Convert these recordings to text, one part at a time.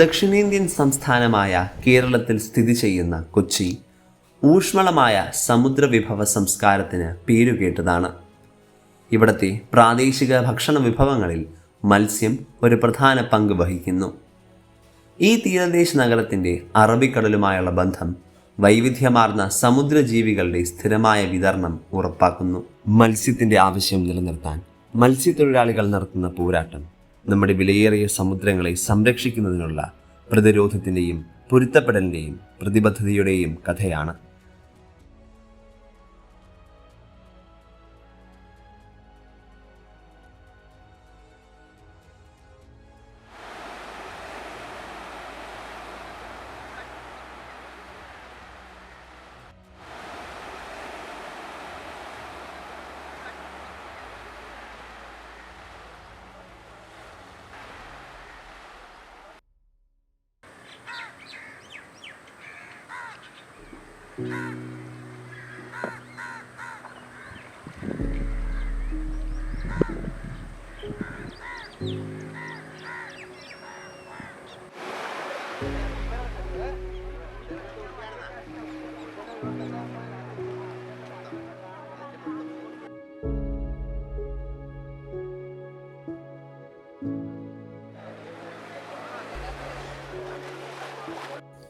ദക്ഷിണേന്ത്യൻ സംസ്ഥാനമായ കേരളത്തിൽ സ്ഥിതി ചെയ്യുന്ന കൊച്ചി ഊഷ്മളമായ സമുദ്രവിഭവ സംസ്കാരത്തിന് പേരുകേട്ടതാണ്. ഇവിടത്തെ പ്രാദേശിക ഭക്ഷണ വിഭവങ്ങളിൽ മത്സ്യം ഒരു പ്രധാന പങ്ക് വഹിക്കുന്നു. ഈ തീരദേശ നഗരത്തിൻ്റെ അറബിക്കടലുമായുള്ള ബന്ധം വൈവിധ്യമാർന്ന സമുദ്രജീവികളുടെ സ്ഥിരമായ വിതരണം ഉറപ്പാക്കുന്നു. മത്സ്യത്തിൻ്റെ ആവശ്യം നിലനിർത്താൻ മത്സ്യത്തൊഴിലാളികൾ നടത്തുന്ന പോരാട്ടം നമ്മുടെ വിലയേറിയ സമുദ്രങ്ങളെ സംരക്ഷിക്കുന്നതിനുള്ള പ്രതിരോധത്തിൻ്റെയും പൊരുത്തപ്പെടലിൻ്റെയും പ്രതിബദ്ധതയുടെയും കഥയാണ്.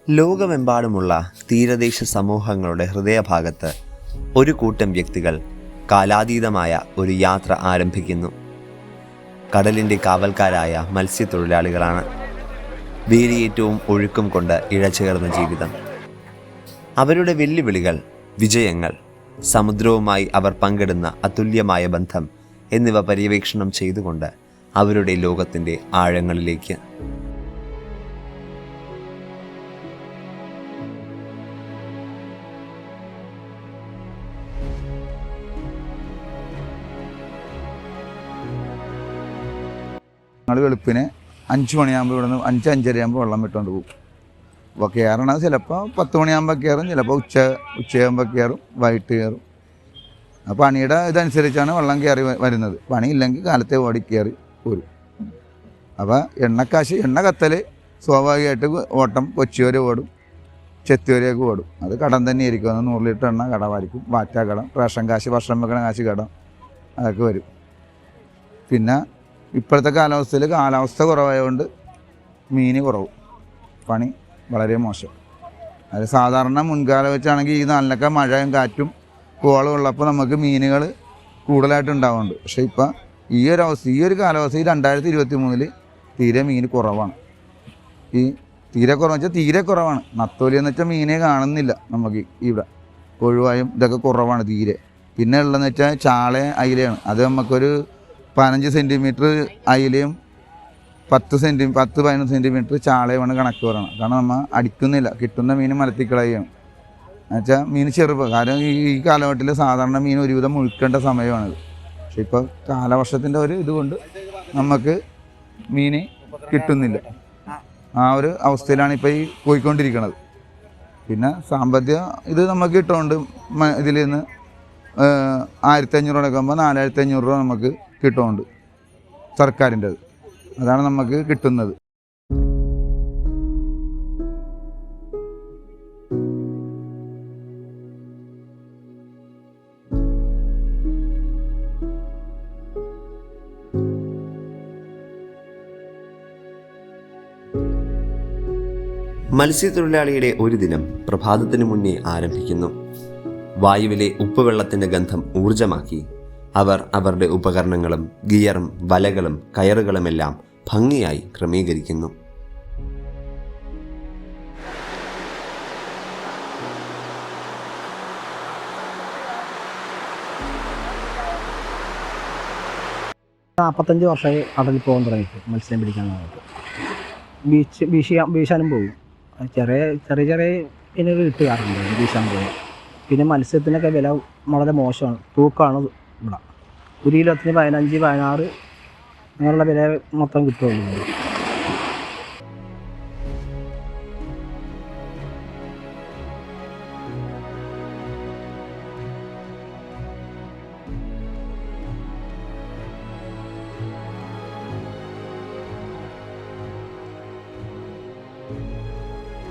ലോകമെമ്പാടുമുള്ള തീരദേശ സമൂഹങ്ങളുടെ ഹൃദയഭാഗത്ത് ഒരു കൂട്ടം വ്യക്തികൾ കാലാതീതമായ ഒരു യാത്ര ആരംഭിക്കുന്നു. കടലിൻ്റെ കാവൽക്കാരായ മത്സ്യത്തൊഴിലാളികളാണ്. വേലിയേറ്റവും ഒഴുക്കും കൊണ്ട് ഇഴചേർന്ന ജീവിതം, അവരുടെ വെല്ലുവിളികൾ, വിജയങ്ങൾ, സമുദ്രവുമായി അവർ പങ്കിടുന്ന അതുല്യമായ ബന്ധം എന്നിവ പര്യവേക്ഷണം ചെയ്തുകൊണ്ട് അവരുടെ ലോകത്തിൻ്റെ ആഴങ്ങളിലേക്ക്. ഞങ്ങൾ വെളുപ്പിന് 5 മണിയാകുമ്പോൾ ഇവിടെ നിന്ന് 5-5:30 വെള്ളം വിട്ടുകൊണ്ട് പോകും. അപ്പോൾ കയറണത് ചിലപ്പോൾ 10 മണിയാകുമ്പോൾ കയറും, ചിലപ്പോൾ ഉച്ചയാകുമ്പോൾ കയറും, വൈകിട്ട് കയറും. ആ പണിയുടെ ഇതനുസരിച്ചാണ് വെള്ളം കയറി വരുന്നത്. പണിയില്ലെങ്കിൽ കാലത്തെ ഓടി കയറി പോരും. അപ്പോൾ എണ്ണ കത്തൽ സ്വാഭാവികമായിട്ട് ഓട്ടം കൊച്ചി വരെ ഓടും, ചെത്തി വരെയൊക്കെ ഓടും. അത് കടം തന്നെ ആയിരിക്കും. അത് 100 ലിറ്റർ എണ്ണ കടമായിരിക്കും, വാറ്റ കടം, റേഷൻ കാശ്, ഭക്ഷണം വെക്കണ കാശ് കടം, അതൊക്കെ വരും. പിന്നെ ഇപ്പോഴത്തെ കാലാവസ്ഥ കുറവായതുകൊണ്ട് മീൻ കുറവ്, പണി വളരെ മോശം. അത് സാധാരണ മുൻകാലം വെച്ചാണെങ്കിൽ ഈ നല്ലൊക്കെ മഴയും കാറ്റും കോളം ഉള്ളപ്പോൾ നമുക്ക് മീനുകൾ കൂടുതലായിട്ട് ഉണ്ടാവുന്നുണ്ട്. പക്ഷേ ഇപ്പം ഈ ഒരു കാലാവസ്ഥ, ഈ 2023 തീരെ മീൻ കുറവാണ്. ഈ തീരെ കുറവാണ്. നത്തോലി എന്ന് വെച്ചാൽ മീനെ കാണുന്നില്ല നമുക്ക് ഇവിടെ. കൊഴുവായും ഇതൊക്കെ കുറവാണ് തീരെ. പിന്നെ ഉള്ളതെന്ന് വെച്ചാൽ ചാള, അയിലയാണ്. അത് നമുക്കൊരു 15 സെൻറ്റിമീറ്റർ അയിലയും 10-15 സെൻറ്റിമീറ്റർ ചാളയുമാണ് കണക്ക് പറയണം. കാരണം നമ്മൾ അടിക്കുന്നില്ല, കിട്ടുന്ന മീൻ മലത്തിക്കളയാണ്. എന്നുവെച്ചാൽ മീൻ ചെറുപ്പം. കാരണം ഈ കാലഘട്ടത്തിൽ സാധാരണ മീൻ ഒരുവിധം മുഴുക്കേണ്ട സമയമാണിത്. പക്ഷെ ഇപ്പോൾ കാലവർഷത്തിൻ്റെ ഒരു ഇതുകൊണ്ട് നമുക്ക് മീൻ കിട്ടുന്നില്ല. ആ ഒരു അവസ്ഥയിലാണ് ഇപ്പോൾ ഈ പോയിക്കൊണ്ടിരിക്കുന്നത്. പിന്നെ സാമ്പത്തിക ഇത് നമുക്ക് കിട്ടുന്നുണ്ട്. ഇതിൽ നിന്ന് 1500 അടക്കുമ്പോൾ 4500 രൂപ നമുക്ക് കിട്ടുന്നുണ്ട് സർക്കാരിൻ്റെത്. അതാണ് നമുക്ക് കിട്ടുന്നത്. മത്സ്യത്തൊഴിലാളിയുടെ ഒരു ദിനം പ്രഭാതത്തിന് മുന്നേ ആരംഭിക്കുന്നു. വായുവിലെ ഉപ്പുവെള്ളത്തിൻ്റെ ഗന്ധം ഊർജമാക്കി അവർ അവരുടെ ഉപകരണങ്ങളും ഗിയറും വലകളും കയറുകളുമെല്ലാം ഭംഗിയായി ക്രമീകരിക്കുന്നു. നാൽപ്പത്തഞ്ച് വർഷമായി കടലിൽ പോകാൻ തുടങ്ങിയിട്ട് മത്സ്യം പിടിക്കാനായിട്ട്. വീശാനും പോകും. ചെറിയ ഇനങ്ങൾ കിട്ടുകാറുണ്ട് വീശാൻ പോകും. പിന്നെ മത്സ്യത്തിനൊക്കെ വില വളരെ മോശമാണ്. തൂക്കമാണ് ഇവിടെ. 1 കിലോത്തിന് 15-16 അങ്ങനെയുള്ള വില മൊത്തം കിട്ടുള്ളൂ.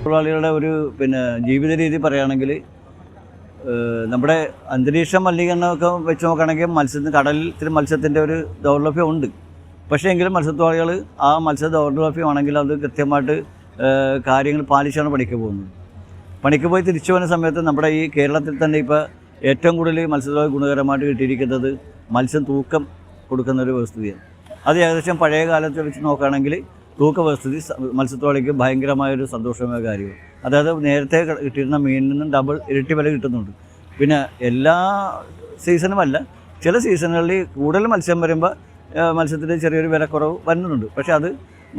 തൊഴിലാളികളുടെ ഒരു ജീവിത രീതി പറയുകയാണെങ്കിൽ നമ്മുടെ അന്തരീക്ഷ മലിനീകരണമൊക്കെ വെച്ച് നോക്കുകയാണെങ്കിൽ കടലിൽ മത്സ്യത്തിൻ്റെ ഒരു ദൗർലഭ്യം ഉണ്ട്. പക്ഷേ എങ്കിലും മത്സ്യത്തൊഴിലാളികൾ ആ മത്സ്യ ദൗർലഭ്യമാണെങ്കിൽ അത് കൃത്യമായിട്ട് കാര്യങ്ങൾ പാലിച്ചാണ് പണിക്ക് പോകുന്നത്. പണിക്ക് പോയി തിരിച്ചു വരുന്ന സമയത്ത് നമ്മുടെ ഈ കേരളത്തിൽ തന്നെ ഇപ്പോൾ ഏറ്റവും കൂടുതൽ മത്സ്യത്തൊഴിലാളി ഗുണകരമായിട്ട് കിട്ടിയിരിക്കുന്നത് മത്സ്യം തൂക്കം കൊടുക്കുന്നൊരു വ്യവസ്ഥിതിയാണ്. അത് ഏകദേശം പഴയ കാലത്ത് വെച്ച് നോക്കുകയാണെങ്കിൽ തൂക്ക വ്യവസ്ഥിതി മത്സ്യത്തൊഴിലാളിക്ക് ഭയങ്കരമായൊരു സന്തോഷമായ കാര്യമാണ്. അതായത് നേരത്തെ കിട്ടിയിരുന്ന മീനിൽ നിന്നും ഇരട്ടി വില കിട്ടുന്നുണ്ട്. പിന്നെ എല്ലാ സീസണുമല്ല, ചില സീസണുകളിൽ കൂടുതൽ മത്സ്യം വരുമ്പോൾ മത്സ്യത്തിൻ്റെ ചെറിയൊരു വിലക്കുറവ് വരുന്നുണ്ട്. പക്ഷേ അത്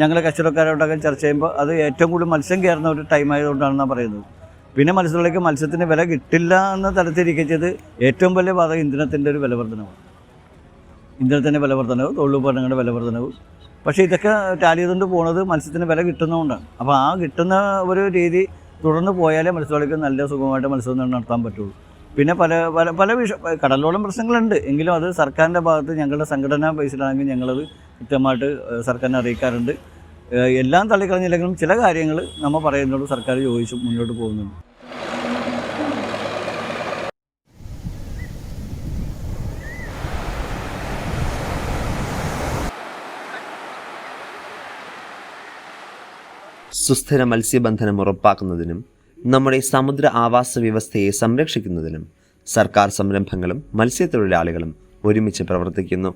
ഞങ്ങൾ കച്ചവടക്കാരോടൊക്കെ ചർച്ച ചെയ്യുമ്പോൾ അത് ഏറ്റവും കൂടുതൽ മത്സ്യം കയറുന്ന ഒരു ടൈം ആയതുകൊണ്ടാണെന്നാണ് പറയുന്നത്. പിന്നെ മത്സ്യത്തൊഴിലാളിക്ക് മത്സ്യത്തിന് വില കിട്ടില്ല എന്ന തരത്തിലിരിക്കുന്നത് ഏറ്റവും വലിയ ബാധകം ഇന്ധനത്തിൻ്റെ ഒരു വിലവർദ്ധനവാണ്. ഇന്ധനത്തിൻ്റെ വിലവർദ്ധനവ്, തൊഴിലുപകരണങ്ങളുടെ വിലവർദ്ധനവ്. പക്ഷേ ഇതൊക്കെ ടാലി ചെയ്തുകൊണ്ട് പോകുന്നത് മത്സ്യത്തിന് വില കിട്ടുന്നതുകൊണ്ടാണ്. അപ്പോൾ ആ കിട്ടുന്ന ഒരു രീതി തുടർന്ന് പോയാലേ മത്സ്യത്തൊഴിലാളിക്ക് നല്ല സുഖമായിട്ട് മത്സ്യബന്ധനം നടത്താൻ പറ്റുള്ളൂ. പിന്നെ പല പല പല കടലോളം പ്രശ്നങ്ങളുണ്ട്. എങ്കിലും അത് സർക്കാരിൻ്റെ ഭാഗത്ത് ഞങ്ങളുടെ സംഘടനാ ബേസിലാണെങ്കിൽ ഞങ്ങളത് കൃത്യമായിട്ട് സർക്കാരിനെ അറിയിക്കാറുണ്ട്. എല്ലാം തള്ളിക്കളഞ്ഞില്ലെങ്കിലും ചില കാര്യങ്ങൾ നമ്മൾ പറയുന്നതോട് സർക്കാർ ചോദിച്ചും മുന്നോട്ട് പോകുന്നുണ്ട്. സുസ്ഥിര മത്സ്യബന്ധനം ഉറപ്പാക്കുന്നതിനും നമ്മുടെ സമുദ്ര ആവാസ വ്യവസ്ഥയെ സംരക്ഷിക്കുന്നതിനും സർക്കാർ സംരംഭങ്ങളും മത്സ്യത്തൊഴിലാളികളും ഒരുമിച്ച് പ്രവർത്തിക്കുന്നു.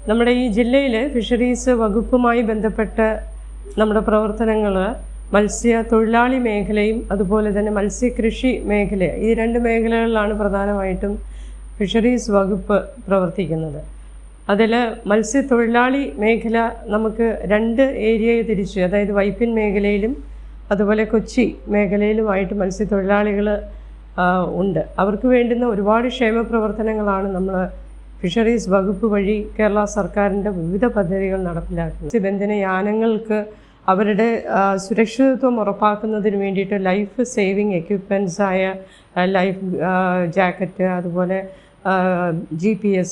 നമ്മുടെ ഈ ജില്ലയിൽ ഫിഷറീസ് വകുപ്പുമായി ബന്ധപ്പെട്ട് നമ്മുടെ പ്രവർത്തനങ്ങൾ മത്സ്യത്തൊഴിലാളി മേഖലയും അതുപോലെ തന്നെ മത്സ്യകൃഷി മേഖല, ഈ രണ്ട് മേഖലകളിലാണ് പ്രധാനമായിട്ടും ഫിഷറീസ് വകുപ്പ് പ്രവർത്തിക്കുന്നത്. അതിൽ മത്സ്യത്തൊഴിലാളി മേഖല നമുക്ക് രണ്ട് ഏരിയയെ തിരിച്ച്, അതായത് വൈപ്പിൻ മേഖലയിലും അതുപോലെ കൊച്ചി മേഖലയിലുമായിട്ട് മത്സ്യത്തൊഴിലാളികൾ ഉണ്ട്. അവർക്ക് വേണ്ടുന്ന ഒരുപാട് ക്ഷേമ പ്രവർത്തനങ്ങളാണ് നമ്മൾ ഫിഷറീസ് വകുപ്പ് വഴി കേരള സർക്കാരിൻ്റെ വിവിധ പദ്ധതികൾ നടപ്പിലാക്കുന്നത്. മത്സ്യബന്ധന യാനങ്ങൾക്ക് അവരുടെ സുരക്ഷിതത്വം ഉറപ്പാക്കുന്നതിന് വേണ്ടിയിട്ട് ലൈഫ് സേവിങ് എക്യുപ്മെൻറ്റ്സായ ലൈഫ് ജാക്കറ്റ്, അതുപോലെ GPS,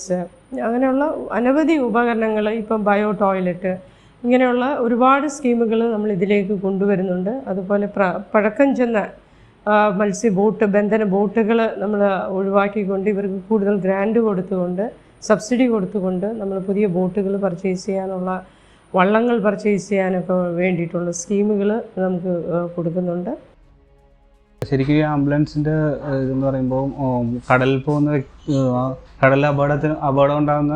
അങ്ങനെയുള്ള അനവധി ഉപകരണങ്ങൾ, ഇപ്പം ബയോ ടോയ്ലറ്റ്, ഇങ്ങനെയുള്ള ഒരുപാട് സ്കീമുകൾ നമ്മൾ ഇതിലേക്ക് കൊണ്ടുവരുന്നുണ്ട്. അതുപോലെ പഴക്കം ചെന്ന ബന്ധന ബോട്ടുകൾ നമ്മൾ ഒഴിവാക്കിക്കൊണ്ട് ഇവർക്ക് കൂടുതൽ ഗ്രാൻഡ് കൊടുത്തുകൊണ്ട്, സബ്സിഡി കൊടുത്തുകൊണ്ട് നമ്മൾ പുതിയ ബോട്ടുകൾ പർച്ചേസ് ചെയ്യാനുള്ള, വള്ളങ്ങൾ പർച്ചേസ് ചെയ്യാനൊക്കെ വേണ്ടിയിട്ടുള്ള സ്കീമുകൾ നമുക്ക് കൊടുക്കുന്നുണ്ട്. ശരിക്കും ഈ ആംബുലൻസിൻ്റെ ഇതെന്ന് പറയുമ്പോൾ കടലിൽ പോകുന്ന കടലിൽ അപകടം ഉണ്ടാകുന്ന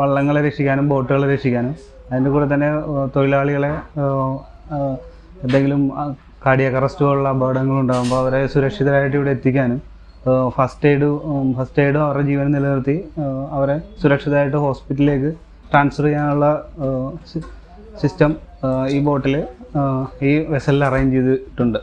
വള്ളങ്ങളെ രക്ഷിക്കാനും ബോട്ടുകളെ രക്ഷിക്കാനും, അതിൻ്റെ കൂടെ തന്നെ തൊഴിലാളികളെ എന്തെങ്കിലും കാർഡിയാക് അറസ്റ്റ് പോലുള്ള അപകടങ്ങളുണ്ടാകുമ്പോൾ അവരെ സുരക്ഷിതരായിട്ട് ഇവിടെ എത്തിക്കാനും ഫസ്റ്റ് എയ്ഡും അവരുടെ ജീവൻ നിലനിർത്തി അവരെ സുരക്ഷിതമായിട്ട് ഹോസ്പിറ്റലിലേക്ക് ട്രാൻസ്ഫർ ചെയ്യാനുള്ള സിസ്റ്റം ഈ ബോട്ടിൽ ഈ വെസലിൽ അറേഞ്ച് ചെയ്തിട്ടുണ്ട്.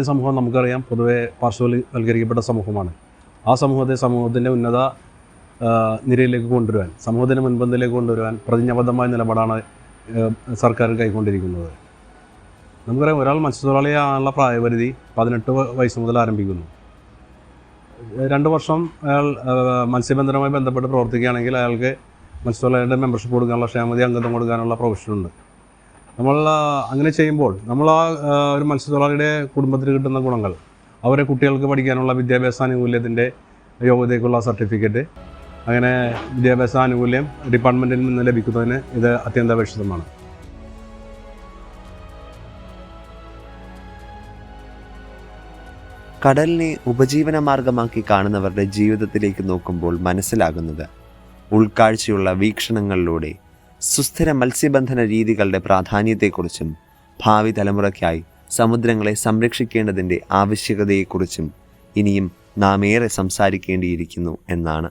സമൂഹം നമുക്കറിയാം പൊതുവെ പാർശ്വവൽക്കരിക്കപ്പെട്ട സമൂഹമാണ്. ആ സമൂഹത്തിൻ്റെ ഉന്നത നിരയിലേക്ക് കൊണ്ടുവരുവാൻ, സമൂഹത്തിൻ്റെ മുൻപന്തിയിലേക്ക് കൊണ്ടുവരുവാൻ പ്രതിജ്ഞാബദ്ധമായ നിലപാടാണ് സർക്കാർ കൈക്കൊണ്ടിരിക്കുന്നത്. നമുക്കറിയാം, ഒരാൾ മത്സ്യത്തൊഴിലാളിയാണുള്ള പ്രായപരിധി 18 വയസ്സ് മുതൽ ആരംഭിക്കുന്നു. 2 വർഷം അയാൾ മത്സ്യബന്ധനവുമായി ബന്ധപ്പെട്ട് പ്രവർത്തിക്കുകയാണെങ്കിൽ അയാൾക്ക് മത്സ്യത്തൊഴിലാളിയുടെ മെമ്പർഷിപ്പ് കൊടുക്കാനുള്ള, ക്ഷേമനിധി അംഗത്വം കൊടുക്കാനുള്ള പ്രൊവിഷനുണ്ട്. നമ്മൾ അങ്ങനെ ചെയ്യുമ്പോൾ നമ്മൾ ഒരു മത്സ്യത്തൊഴിലാളിയുടെ കുടുംബത്തിന് കിട്ടുന്ന ഗുണങ്ങൾ, അവരെ കുട്ടികൾക്ക് പഠിക്കാനുള്ള വിദ്യാഭ്യാസാനുകൂല്യത്തിൻ്റെ യോഗ്യതയ്ക്കുള്ള സർട്ടിഫിക്കറ്റ്, അങ്ങനെ വിദ്യാഭ്യാസാനുകൂല്യം ഡിപ്പാർട്ട്മെൻറ്റിൽ നിന്ന് ലഭിക്കുന്നതിന് ഇത് അത്യന്താപേക്ഷിതമാണ്. കടലിനെ ഉപജീവന മാർഗമാക്കി കാണുന്നവരുടെ ജീവിതത്തിലേക്ക് നോക്കുമ്പോൾ മനസ്സിലാകുന്നത്, ഉൾക്കാഴ്ചയുള്ള വീക്ഷണങ്ങളിലൂടെ സുസ്ഥിര മത്സ്യബന്ധന രീതികളുടെ പ്രാധാന്യത്തെക്കുറിച്ചും ഭാവി തലമുറയ്ക്കായി സമുദ്രങ്ങളെ സംരക്ഷിക്കേണ്ടതിൻ്റെ ആവശ്യകതയെക്കുറിച്ചും ഇനിയും നാം ഏറെ സംസാരിക്കേണ്ടിയിരിക്കുന്നു എന്നാണ്.